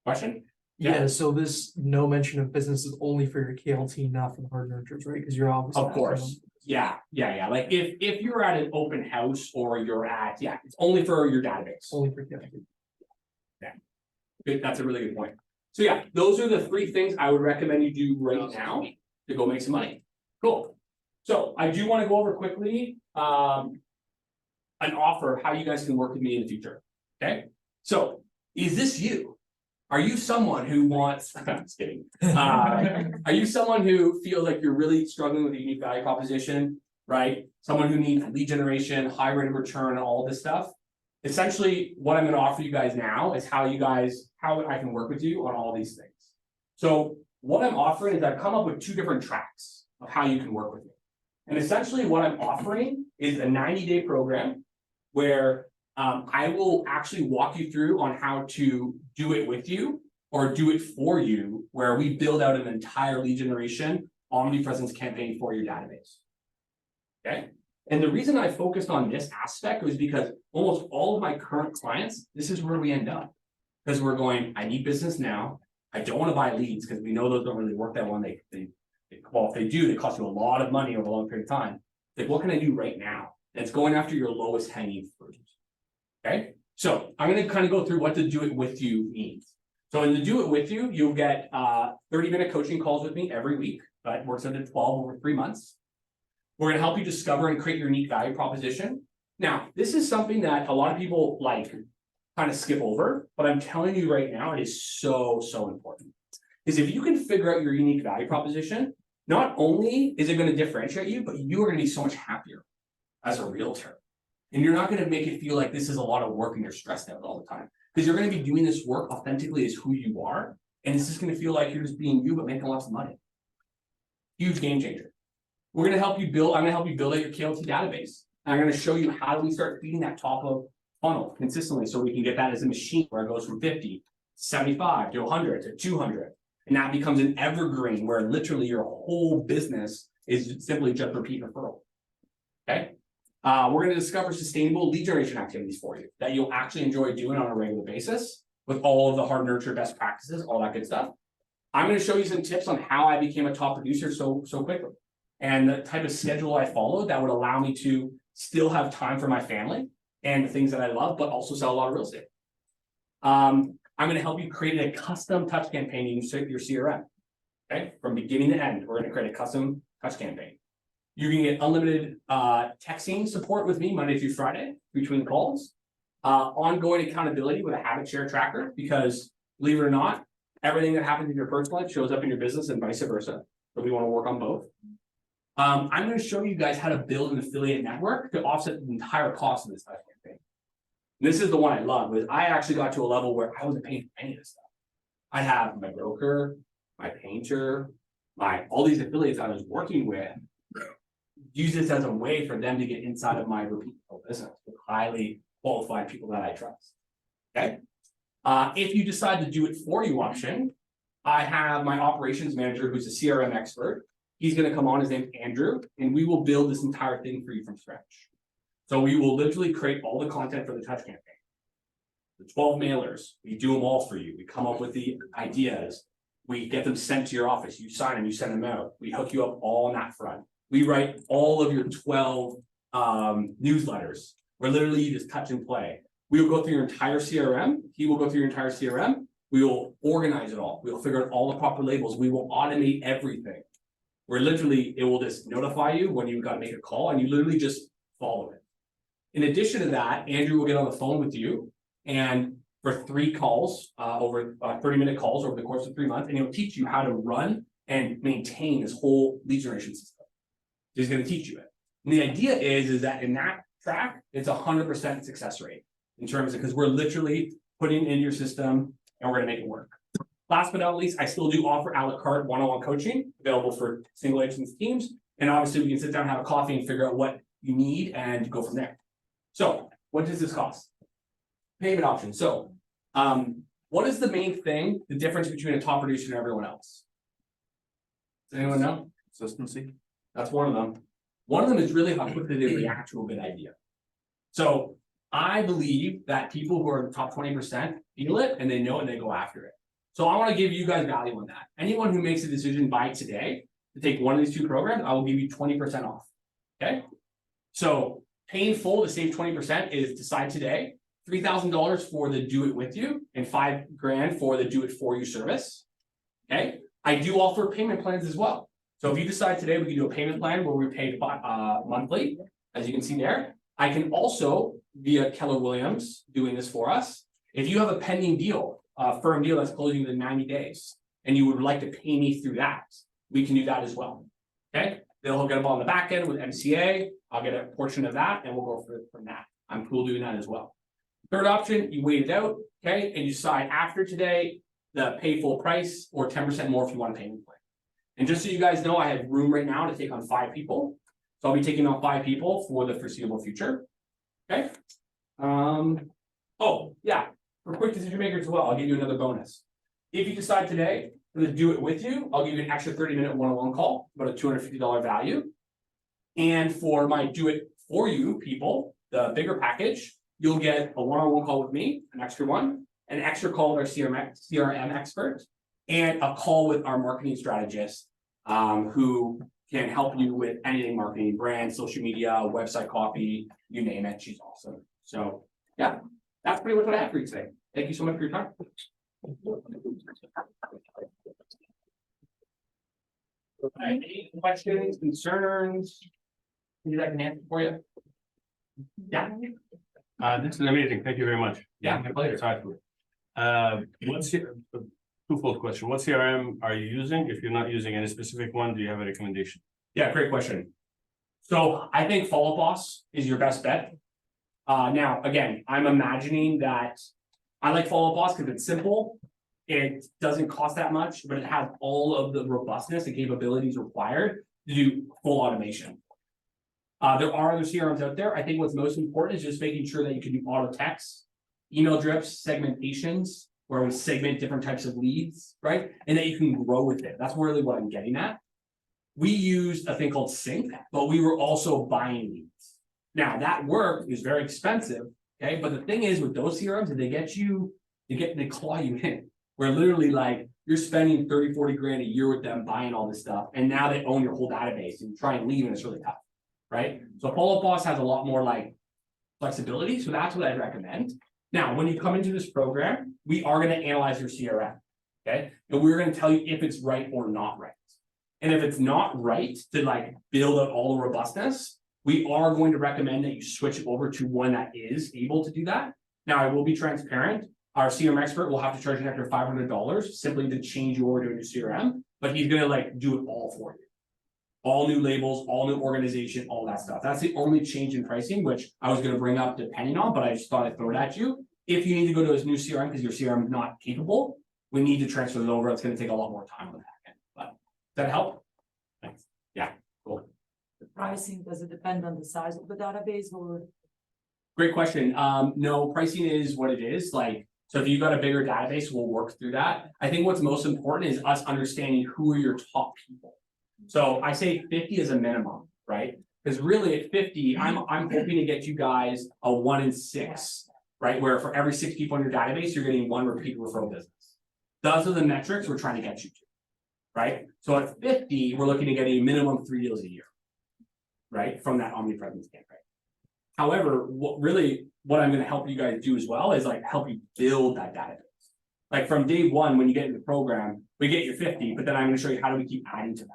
Question? Yeah, so this no mention of business is only for your KLT, not for the hard nurtures, right? Because you're obviously. Of course. Yeah. Like if you're at an open house or you're at, it's only for your database. Only for kids. Good, that's a really good point. So yeah, those are the three things I would recommend you do right now to go make some money. Cool. So I do want to go over quickly, an offer of how you guys can work with me in the future. Okay, so is this you? Are you someone who wants, I'm just kidding. Are you someone who feels like you're really struggling with a unique value proposition, right? Someone who needs lead generation, high rate of return, and all this stuff. Essentially, what I'm going to offer you guys now is how I can work with you on all these things. So what I'm offering is I've come up with two different tracks of how you can work with me. And essentially what I'm offering is a 90-day program where I will actually walk you through on how to do it with you or do it for you, where we build out an entire lead generation omnipresence campaign for your database. Okay. And the reason I focused on this aspect was because almost all of my current clients, this is where we end up. Because we're going, I need business now. I don't want to buy leads because we know those don't really work that well. Well, if they do, they cost you a lot of money over a long period of time. Like, what can I do right now? And it's going after your lowest hanging fruit. Okay, so I'm going to kind of go through what the do it with you means. So in the do it with you, you'll get 30-minute coaching calls with me every week. That works out to 12 over 3 months. We're going to help you discover and create your unique value proposition. Now, this is something that a lot of people like kind of skip over, but I'm telling you right now, it is so important. Because if you can figure out your unique value proposition, not only is it going to differentiate you, but you are going to be so much happier as a realtor. And you're not going to make it feel like this is a lot of work and you're stressed out all the time. Because you're going to be doing this work authentically as who you are. And it's just going to feel like you're just being you, but making lots of money. Huge game changer. We're going to help you build, I'm going to help you build out your KLT database. And I'm going to show you how do we start feeding that top of funnel consistently so we can get that as a machine where it goes from 50, 75 to 100 to 200. And that becomes an evergreen where literally your whole business is simply just repeat referral. Okay. We're going to discover sustainable lead generation activities for you that you'll actually enjoy doing on a regular basis with all of the hard nurture best practices, all that good stuff. I'm going to show you some tips on how I became a top producer so quickly and the type of schedule I followed that would allow me to still have time for my family and the things that I love, but also sell a lot of real estate. I'm going to help you create a custom touch campaign in your CRM. Okay, from beginning to end, we're going to create a custom touch campaign. You can get unlimited texting support with me Monday through Friday between calls. Ongoing accountability with a habit share tracker, because believe it or not, everything that happens in your personal life shows up in your business and vice versa. So we want to work on both. I'm going to show you guys how to build an affiliate network to offset the entire cost of this touch campaign. And this is the one I love, was I actually got to a level where I wasn't paying for any of this stuff. I have my broker, my painter, all these affiliates I was working with, use this as a way for them to get inside of my repeat business with highly qualified people that I trust. Okay. If you decide to do it for you option, I have my operations manager who's a CRM expert. He's going to come on, his name's Andrew, and we will build this entire thing for you from scratch. So we will literally create all the content for the touch campaign. The 12 mailers, we do them all for you. We come up with the ideas. We get them sent to your office. You sign them, you send them out. We hook you up all on that front. We write all of your 12 newsletters where literally you just touch and play. We will go through your entire CRM. He will go through your entire CRM. We will organize it all. We will figure out all the proper labels. We will automate everything. Where literally it will just notify you when you've got to make a call and you literally just follow it. In addition to that, Andrew will get on the phone with you and for 3 calls, over 30-minute calls over the course of 3 months, and he'll teach you how to run and maintain this whole lead generation system. He's going to teach you it. And the idea is that in that track, it's 100% success rate in terms of, because we're literally putting in your system and we're going to make it work. Last but not least, I still do offer a la carte one-on-one coaching available for single agents teams. And obviously we can sit down, have a coffee and figure out what you need and go from there. So what does this cost? Payment option. So what is the main thing, the difference between a top producer and everyone else? Does anyone know? Consistency. That's one of them. One of them is really how quickly they react to a good idea. So I believe that people who are in the top 20% feel it and they know it and they go after it. So I want to give you guys value on that. Anyone who makes a decision by today to take one of these 2 programs, I will give you 20% off. Okay, so paying full to save 20% is decide today, $3,000 for the do it with you and $5,000 for the do it for you service. Okay, I do offer payment plans as well. So if you decide today we can do a payment plan where we pay monthly, as you can see there. I can also, via Keller Williams, doing this for us. If you have a pending deal, a firm deal that's closing within 90 days, and you would like to pay me through that, we can do that as well. Okay, they'll hook it up on the back end with MCA. I'll get a portion of that and we'll go from that. I'm cool doing that as well. Third option, you wait it out, okay, and you decide after today, the pay full price or 10% more if you want a payment plan. And just so you guys know, I have room right now to take on 5 people. So I'll be taking on 5 people for the foreseeable future. Okay. Oh, yeah, for quick decision makers as well, I'll give you another bonus. If you decide today to do it with you, I'll give you an extra 30-minute one-on-one call, about a $250 value. And for my do it for you people, the bigger package, you'll get a one-on-one call with me, an extra one, an extra call with our CRM expert, and a call with our marketing strategist, who can help you with anything marketing, brand, social media, website copy, you name it. She's awesome. So yeah, that's pretty much what I have for you today. Thank you so much for your time. Any questions, concerns? Maybe I can answer for you. Yeah. This is amazing. Thank you very much. Yeah, my pleasure. Sorry for it. What's your twofold question? What CRM are you using? If you're not using any specific one, do you have a recommendation? Yeah, great question. So I think Follow Boss is your best bet. Now, again, I'm imagining that I like Follow Boss because it's simple. It doesn't cost that much, but it has all of the robustness and capabilities required to do full automation. There are other CRMs out there. I think what's most important is just making sure that you can do auto text, email drips, segmentations, where we segment different types of leads, right? And that you can grow with it. That's really what I'm getting at. We used a thing called Sync, but we were also buying leads. Now that work is very expensive, okay? But the thing is with those CRMs, they claw you in. Where literally like you're spending 30, 40 grand a year with them buying all this stuff. And now they own your whole database and you try and leave and it's really tough, right? So Follow Boss has a lot more like flexibility. So that's what I'd recommend. Now, when you come into this program, we are going to analyze your CRM, okay? And we're going to tell you if it's right or not right. And if it's not right to like build up all the robustness, we are going to recommend that you switch over to one that is able to do that. Now, I will be transparent. Our CRM expert will have to charge an extra $500 simply to change you over to a new CRM, but he's going to like do it all for you. All new labels, all new organization, all that stuff. That's the only change in pricing, which I was going to bring up depending on, but I just thought I'd throw it at you. If you need to go to his new CRM because your CRM is not capable, we need to transfer it over. It's going to take a lot more time on the back end. But does that help? Thanks. Yeah, cool. The pricing, does it depend on the size of the database or? Great question. No, pricing is what it is. Like, so if you've got a bigger database, we'll work through that. I think what's most important is us understanding who are your top people. So I say 50 is a minimum, right? Because really at 50, I'm hoping to get you guys a 1 in 6, right? Where for every 6 people in your database, you're getting 1 repeat referral business. Those are the metrics we're trying to get you to, right? So at 50, we're looking to get a minimum 3 deals a year, right? From that omnipresence campaign. However, what I'm going to help you guys do as well is like help you build that database. Like from day 1, when you get into the program, we get your 50, but then I'm going to show you how do we keep adding to that.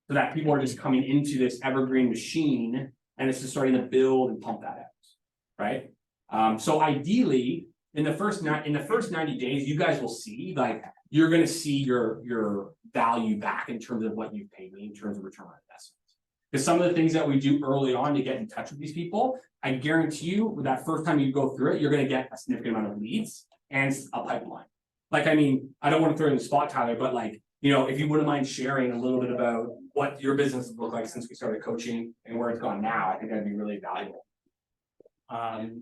So that people are just coming into this evergreen machine and it's just starting to build and pump that out, right? So ideally, in the first 90 days, you guys will see like you're going to see your value back in terms of what you've paid me in terms of return on investment. Because some of the things that we do early on to get in touch with these people, I guarantee you that first time you go through it, you're going to get a significant amount of leads and a pipeline. Like, I mean, I don't want to throw you in the spot, Tyler, but like, you know, if you wouldn't mind sharing a little bit about what your business has looked like since we started coaching and where it's gone now, I think that'd be really valuable.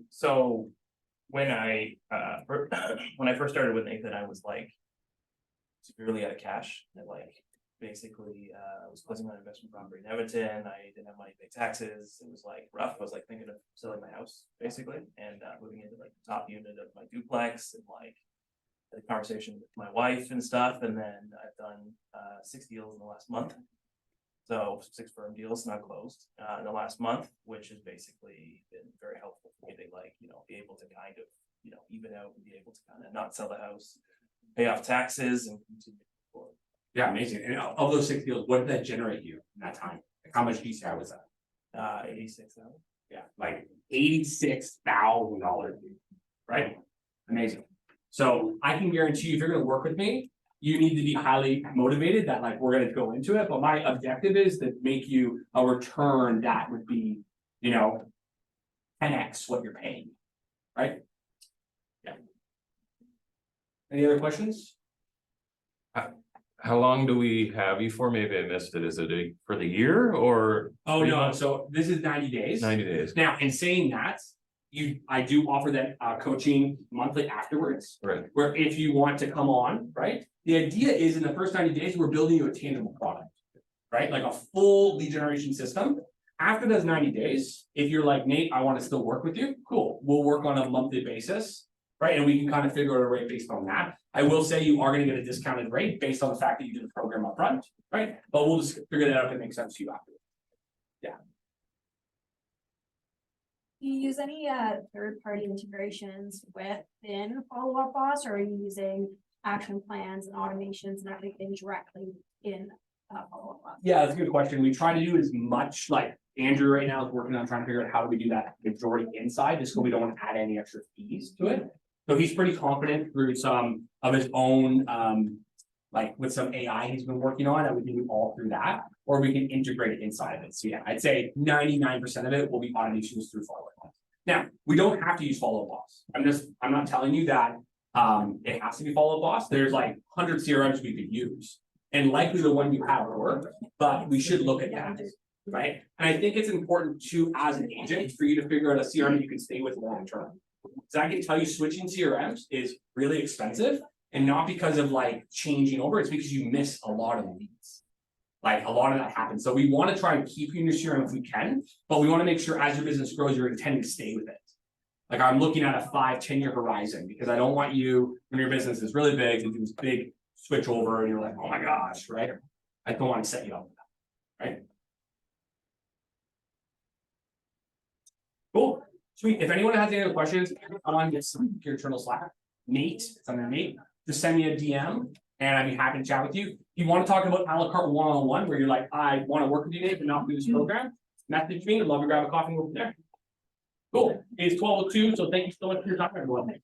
So when I first started with Nathan, I was like severely out of cash. And like basically I was closing on an investment property in Edmonton. I didn't have money to pay taxes. It was like rough. I was like thinking of selling my house basically and moving into like the top unit of my duplex and like the conversation with my wife and stuff. And then I've done 6 deals in the last month. So 6 firm deals not closed in the last month, which has basically been very helpful for me to like, be able to kind of, even out and be able to kind of not sell the house, pay off taxes and continue forward. Yeah, amazing. And of those 6 deals, what did that generate you in that time? Like, how much DCI was that? 86,000. Yeah, like $86,000, right? Amazing. So I can guarantee you, if you're gonna work with me, you need to be highly motivated that like, we're gonna go into it, but my objective is to make you a return that would be, 10x what you're paying, right? Yeah. Any other questions? How long do we have you for? Maybe I missed it. Is it for the year or? Oh, 3 no, months? so this is 90 days. 90 days, Now, in saying that, I do offer that coaching monthly afterwards. right? Where if you want to come on, right? The idea is in the first 90 days, we're building you a tangible product, right? Like a full lead generation system. After those 90 days, if you're like, Nate, I want to still work with you, cool. We'll work on a monthly basis, right? And we can kind of figure out a rate based on that. I will say you are going to get a discounted rate based on the fact that you did the program upfront, right? But we'll just figure that out if it makes sense to you after. Do you use any third-party integrations within Follow Up Boss, or are you using action plans and automations and everything directly in Follow Up Boss? Yeah, that's a good question. We try to do as much, like Andrew right now is working on trying to figure out how do we do that majority inside, just so we don't want to add any extra fees to it. So he's pretty confident through some of his own, like with some AI he's been working on, that we can do all through that, or we can integrate it inside of it. So yeah, I'd say 99% of it will be automations through Follow Up Boss. Now, we don't have to use Follow Up Boss. I'm not telling you that it has to be Follow Up Boss. There's like 100 CRMs we could use. And likely the one you have will work, but we should look at that, right? And I think it's important too, as an agent, for you to figure out a CRM you can stay with long term. So I can tell you switching CRMs is really expensive, and not because of like changing over, it's because you miss a lot of leads. Like a lot of that happens. So we want to try and keep you in your CRM if we can, but we want to make sure as your business grows, you're intending to stay with it. Like I'm looking at a 5-10 year horizon, because I don't want you, when your business is really big, to do this big switch over and you're like, oh my gosh, right? I don't want to set you up with that, right? Cool, sweet. If anyone has any other questions, I'm on this your internal Slack. Nate, it's under Nate. Just send me a DM and I'd be happy to chat with you. If you want to talk about a la carte one-on-one, where you're like, I want to work with you, Nate, but not do this program, message me. I'd love to grab a coffee and go from there. Cool. It's 12:02, so thank you so much for your time, everyone.